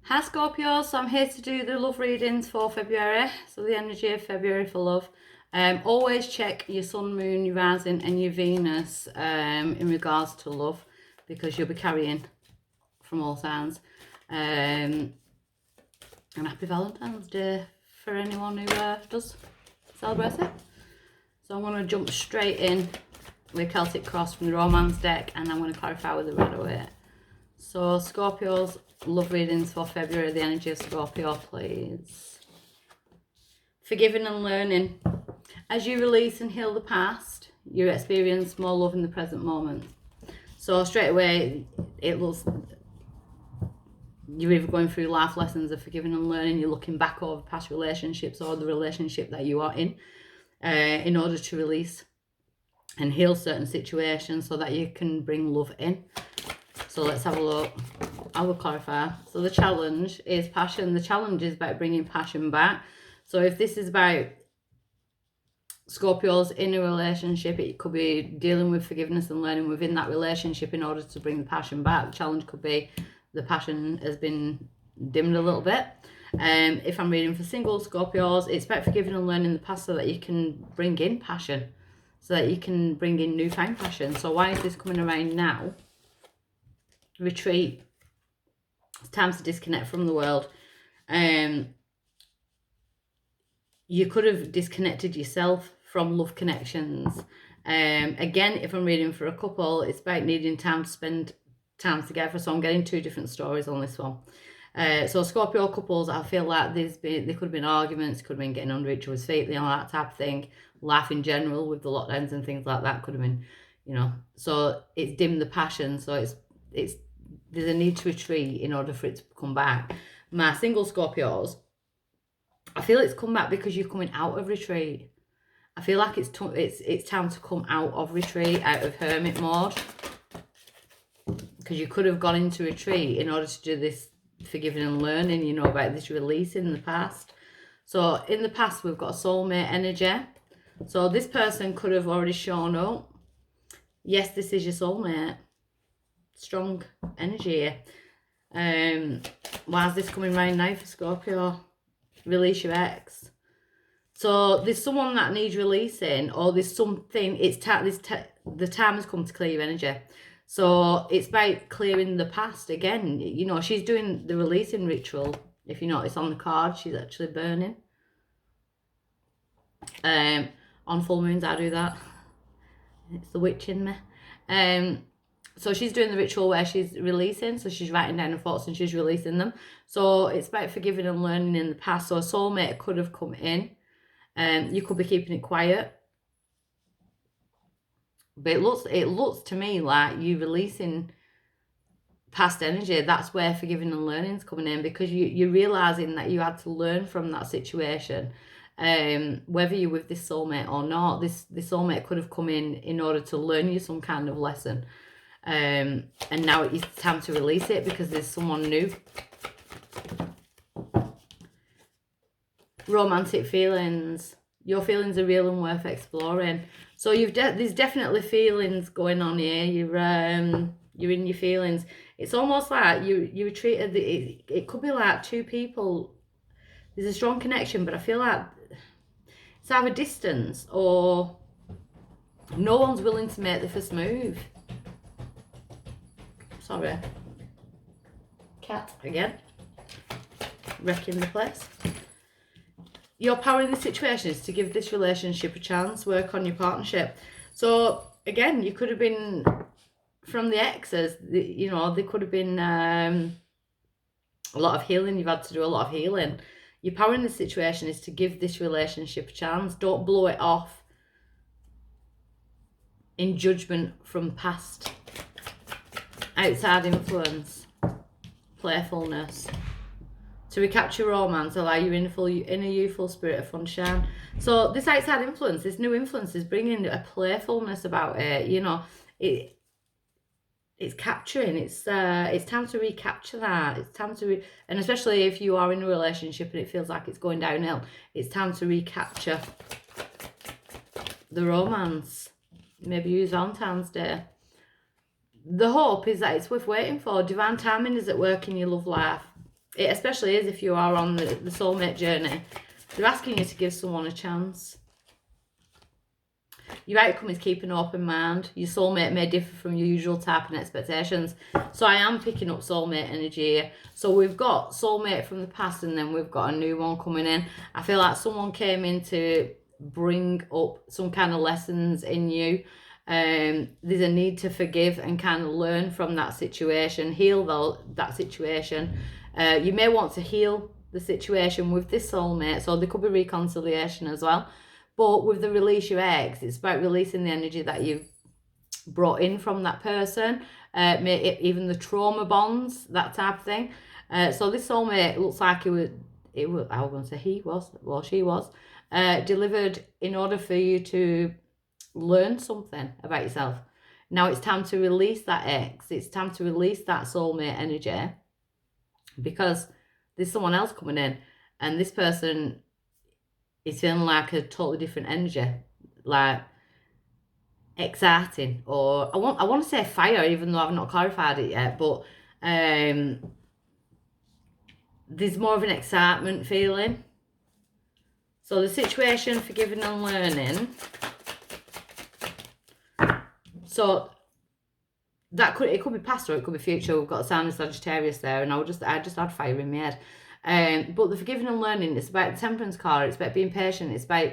Hi Scorpio, so I'm here to do the love readings for February, so the energy of February for love. Always check your sun, moon, your rising and your Venus in regards to love, because you'll be carrying from all signs. And happy Valentine's Day for anyone who does celebrate it. So I'm going to jump straight in with Celtic Cross from the Romance deck, and I'm going to clarify with the Rider-Waite. So Scorpio's love readings for February, the energy of Scorpio, please. Forgiving and learning. As you release and heal the past, you experience more love in the present moment. So straight away, it looks, you're either going through life lessons of forgiving and learning, you're looking back over past relationships or the relationship that you are in order to release and heal certain situations so that you can bring love in. So let's have a look. I will clarify. So the challenge is passion. The challenge is about bringing passion back. So if this is about Scorpios in a relationship, it could be dealing with forgiveness and learning within that relationship in order to bring the passion back. The challenge could be the passion has been dimmed a little bit. If I'm reading for single Scorpios, it's about forgiving and learning the past so that you can bring in passion, so that you can bring in newfound passion. So why is this coming around now? Retreat. It's time to disconnect from the world. You could have disconnected yourself from love connections. Again, if I'm reading for a couple, it's about needing time to spend time together. So I'm getting two different stories on this one. So Scorpio couples, I feel like there could have been arguments, could have been getting under each other's feet, you know, that type of thing. Life in general with the lockdowns and things like that could have been, you know. So it's dimmed the passion. So it's there's a need to retreat in order for it to come back. My single Scorpios, I feel it's come back because you're coming out of retreat. I feel like it's time to come out of retreat, out of hermit mode, because you could have gone into retreat in order to do this forgiving and learning, you know, about this release in the past. So in the past, we've got soulmate energy. So this person could have already shown up. Yes, this is your soulmate. Strong energy. Why is this coming round now for Scorpio? Release your ex. So there's someone that needs releasing, or there's something. The time has come to clear your energy. So it's about clearing the past again. You know, she's doing the releasing ritual. If you notice on the card, she's actually burning. On full moons, I do that. It's the witch in me. So she's doing the ritual where she's releasing. So she's writing down her thoughts and she's releasing them. So it's about forgiving and learning in the past. So a soulmate could have come in. You could be keeping it quiet. But it looks to me like you releasing past energy. That's where forgiving and learning is coming in, because you're realising that you had to learn from that situation. Whether you're with this soulmate or not, this soulmate could have come in order to learn you some kind of lesson. And now it's time to release it because there's someone new. Romantic feelings. Your feelings are real and worth exploring. So there's definitely feelings going on here. You're in your feelings. It's almost like you retreated. It could be like two people. There's a strong connection, but I feel like it's either distance or no one's willing to make the first move. Sorry. Cat again. Wrecking the place. Your power in this situation is to give this relationship a chance, work on your partnership. So again, you could have been from the exes, you know, there could have been a lot of healing. You've had to do a lot of healing. Your power in this situation is to give this relationship a chance. Don't blow it off in judgment from past. Outside influence, playfulness. To recapture romance, allow your inner youthful spirit of fun shine. So this outside influence, this new influence is bringing a playfulness about it. You know, it's capturing. It's time to recapture that. It's time to and especially if you are in a relationship and it feels like it's going downhill, it's time to recapture the romance. Maybe use Valentine's Day. The hope is that it's worth waiting for. Divine timing is at work in your love life. It especially is if you are on the soulmate journey. They're asking you to give someone a chance. Your outcome is keep an open mind. Your soulmate may differ from your usual type and expectations. So I am picking up soulmate energy here. So we've got soulmate from the past, and then we've got a new one coming in. I feel like someone came in to bring up some kind of lessons in you. There's a need to forgive and kind of learn from that situation, heal that situation. You may want to heal the situation with this soulmate, so there could be reconciliation as well. But with the release your eggs, it's about releasing the energy that you've brought in from that person, even the trauma bonds, that type of thing. So this soulmate looks like I was going to say she was, delivered in order for you to learn something about yourself. Now it's time to release that ex. It's time to release that soulmate energy, because there's someone else coming in, and this person is feeling like a totally different energy, like exciting, or I want to say fire, even though I've not clarified it yet, but there's more of an excitement feeling. So the situation, forgiving and learning. So it could be past or it could be future. We've got a sign of Sagittarius there, and I just had fire in my head. But the forgiving and learning, it's about the Temperance card. It's about being patient. It's about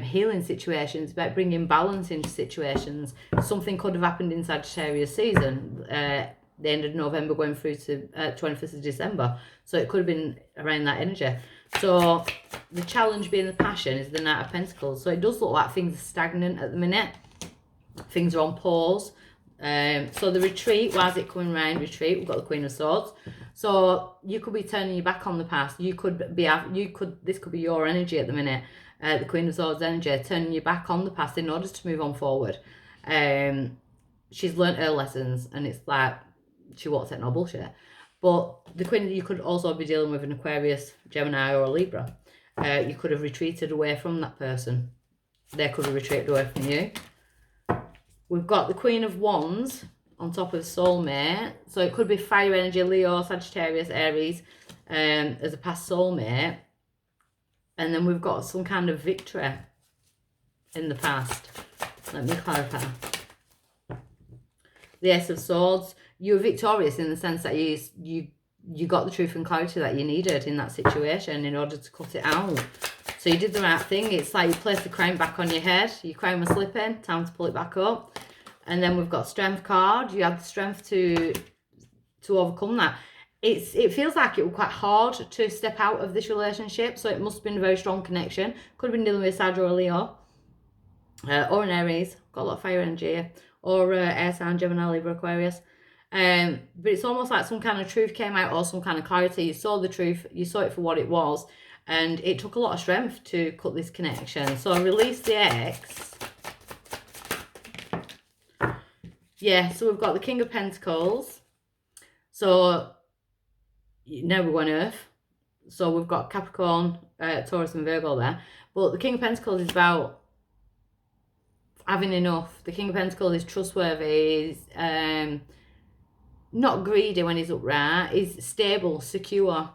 healing situations. It's about bringing balance into situations. Something could have happened in Sagittarius season, the end of November going through to 21st of December. So it could have been around that energy. So the challenge being the passion is the Knight of Pentacles. So it does look like things are stagnant at the minute. Things are on pause. So the retreat, why is it coming around retreat? We've got the Queen of Swords. So you could be turning your back on the past. This could be your energy at the minute. The Queen of Swords energy, turning your back on the past in order to move on forward. She's learnt her lessons, and it's like she won't take no bullshit. But the Queen, you could also be dealing with an Aquarius, Gemini, or a Libra. You could have retreated away from that person. They could have retreated away from you. We've got the Queen of Wands on top of soulmate. So it could be fire energy, Leo, Sagittarius, Aries, as a past soulmate. And then we've got some kind of victory in the past. Let me clarify. The Ace of Swords. You were victorious in the sense that you got the truth and clarity that you needed in that situation in order to cut it out. So you did the right thing. It's like you placed the crown back on your head. Your crown was slipping. Time to pull it back up. And then we've got Strength card. You had the strength to overcome that. It feels like it was quite hard to step out of this relationship. So it must have been a very strong connection. Could have been dealing with a Sag or a Leo. Or an Aries. Got a lot of fire energy here. Or air sign, Gemini, Libra, Aquarius. But it's almost like some kind of truth came out, or some kind of clarity. You saw the truth. You saw it for what it was. And it took a lot of strength to cut this connection. So I released the ex. Yeah, so we've got the King of Pentacles. So now we're on Earth. So we've got Capricorn, Taurus and Virgo there. But the King of Pentacles is about having enough. The King of Pentacles is trustworthy. He's not greedy when he's upright. He's stable, secure.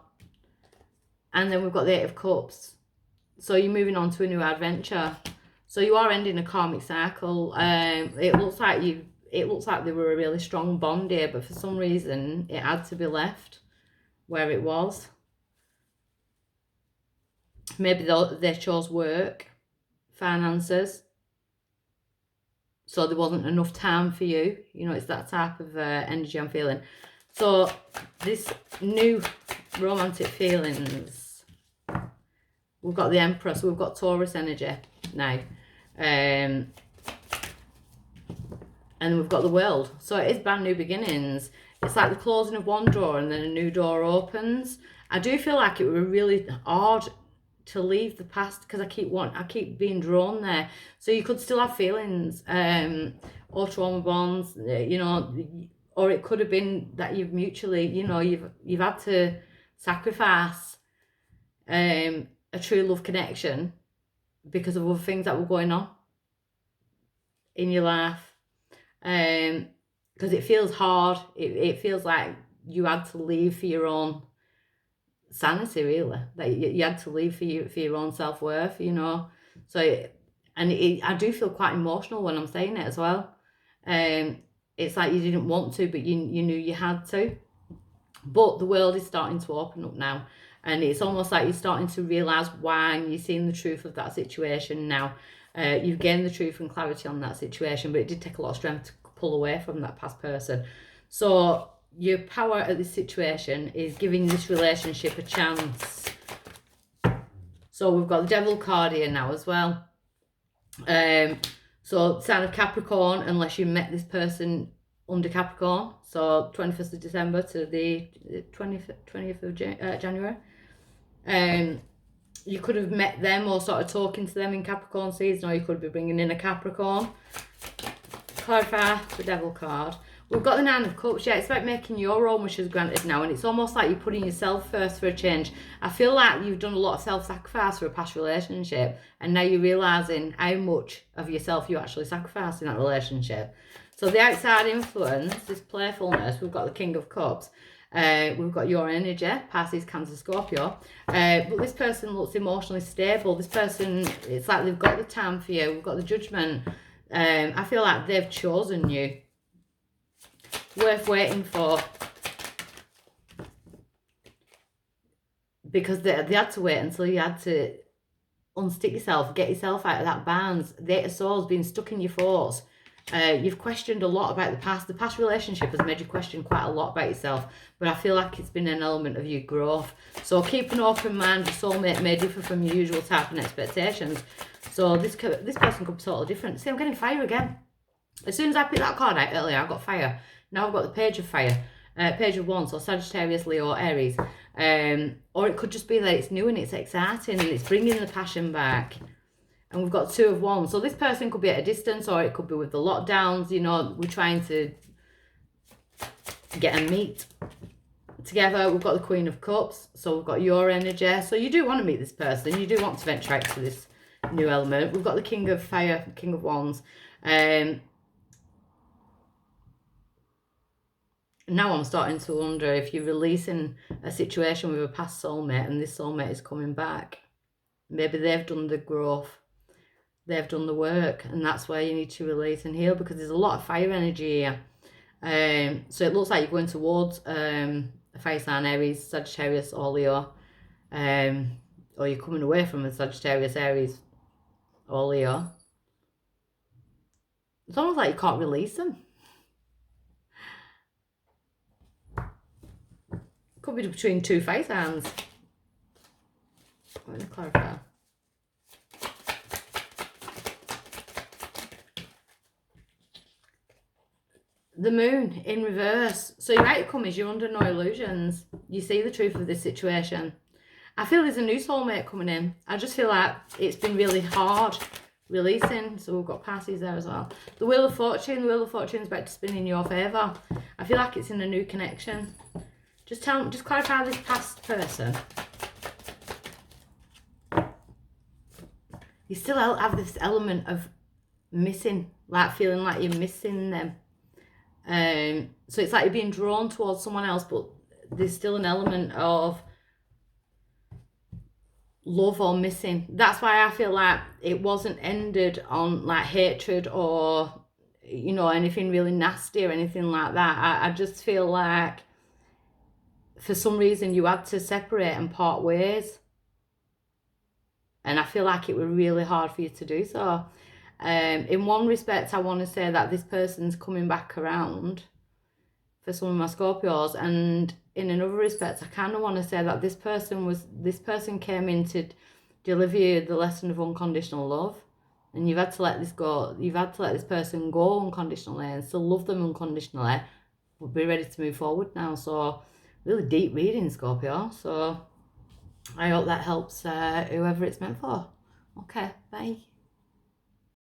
And then we've got the Eight of Cups. So you're moving on to a new adventure. So you are ending a karmic cycle. It looks like they were a really strong bond here, but for some reason it had to be left where it was. Maybe they chose work, finances. So there wasn't enough time for you. You know, it's that type of energy I'm feeling. So this new romantic feelings. We've got the Empress. We've got Taurus energy now. And we've got the World. So it is brand new beginnings. It's like the closing of one door and then a new door opens. I do feel like it would be really hard to leave the past, because I keep being drawn there. So you could still have feelings, or trauma bonds, you know, or it could have been that you've mutually, you know, you've had to sacrifice a true love connection because of other things that were going on in your life. Because it feels hard. It feels like you had to leave for your own sanity, really, that you had to leave for your own self-worth, you know. So I do feel quite emotional when I'm saying it as well. It's like you didn't want to, but you knew you had to. But the world is starting to open up now, and it's almost like you're starting to realise why, and you're seeing the truth of that situation now. You've gained the truth and clarity on that situation, but it did take a lot of strength to pull away from that past person. So your power at this situation is giving this relationship a chance. So we've got the Devil card here now as well. So sign of Capricorn, unless you met this person under Capricorn, so 21st of December to the 20th of January. You could have met them or sort of talking to them in Capricorn season, or you could be bringing in a Capricorn. Clarify the Devil card. We've got the Nine of Cups. Yeah, it's about making your own wishes granted now, and it's almost like you're putting yourself first for a change. I feel like you've done a lot of self-sacrifice for a past relationship, and now you're realising how much of yourself you actually sacrificed in that relationship. So the outside influence, this playfulness, we've got the King of Cups. We've got your energy, Pisces, Cancer, Scorpio. But this person looks emotionally stable. This person, it's like they've got the time for you. We've got the Judgment. I feel like they've chosen you. Worth waiting for. Because they had to wait until you had to unstick yourself, get yourself out of that bands. The Eight of Swords being stuck in your thoughts. You've questioned a lot about the past. The past relationship has made you question quite a lot about yourself, but I feel like it's been an element of your growth. So keep an open mind. Your soulmate may differ from your usual type and expectations. So this person could be totally different. See, I'm getting fire again. As soon as I picked that card out earlier, I got fire. Now I've got the Page of Fire, Page of Wands, so Sagittarius, Leo, Aries. Or it could just be that it's new and it's exciting and it's bringing the passion back. And we've got Two of Wands. So this person could be at a distance, or it could be with the lockdowns. You know, we're trying to get a meet together. We've got the Queen of Cups. So we've got your energy. So you do want to meet this person. You do want to venture out to this new element. We've got the King of Fire, King of Wands. Now I'm starting to wonder if you're releasing a situation with a past soulmate and this soulmate is coming back. Maybe they've done the growth. They've done the work, and that's where you need to release and heal, because there's a lot of fire energy here. So it looks like you're going towards a fire sign, Aries, Sagittarius, or Leo. Or you're coming away from a Sagittarius, Aries, or Leo. It's almost like you can't release them. Could be between two fire signs. I'm going to clarify. The Moon in reverse. So your outcome is you're under no illusions. You see the truth of this situation. I feel there's a new soulmate coming in. I just feel like it's been really hard releasing. So we've got Pisces there as well. The Wheel of Fortune. The Wheel of Fortune is about to spin in your favour. I feel like it's in a new connection. Just clarify this past person. You still have this element of missing, like feeling like you're missing them. So it's like you're being drawn towards someone else, but there's still an element of love or missing. That's why I feel like it wasn't ended on like hatred or, you know, anything really nasty or anything like that. I just feel like for some reason you had to separate and part ways. And I feel like it was really hard for you to do so. In one respect, I want to say that this person's coming back around for some of my Scorpios, and in another respect, I kind of want to say that this person came in to deliver you the lesson of unconditional love, and you've had to let this go. You've had to let this person go unconditionally and still love them unconditionally, but be ready to move forward now. So really deep reading, Scorpio. So I hope that helps whoever it's meant for. Okay, bye.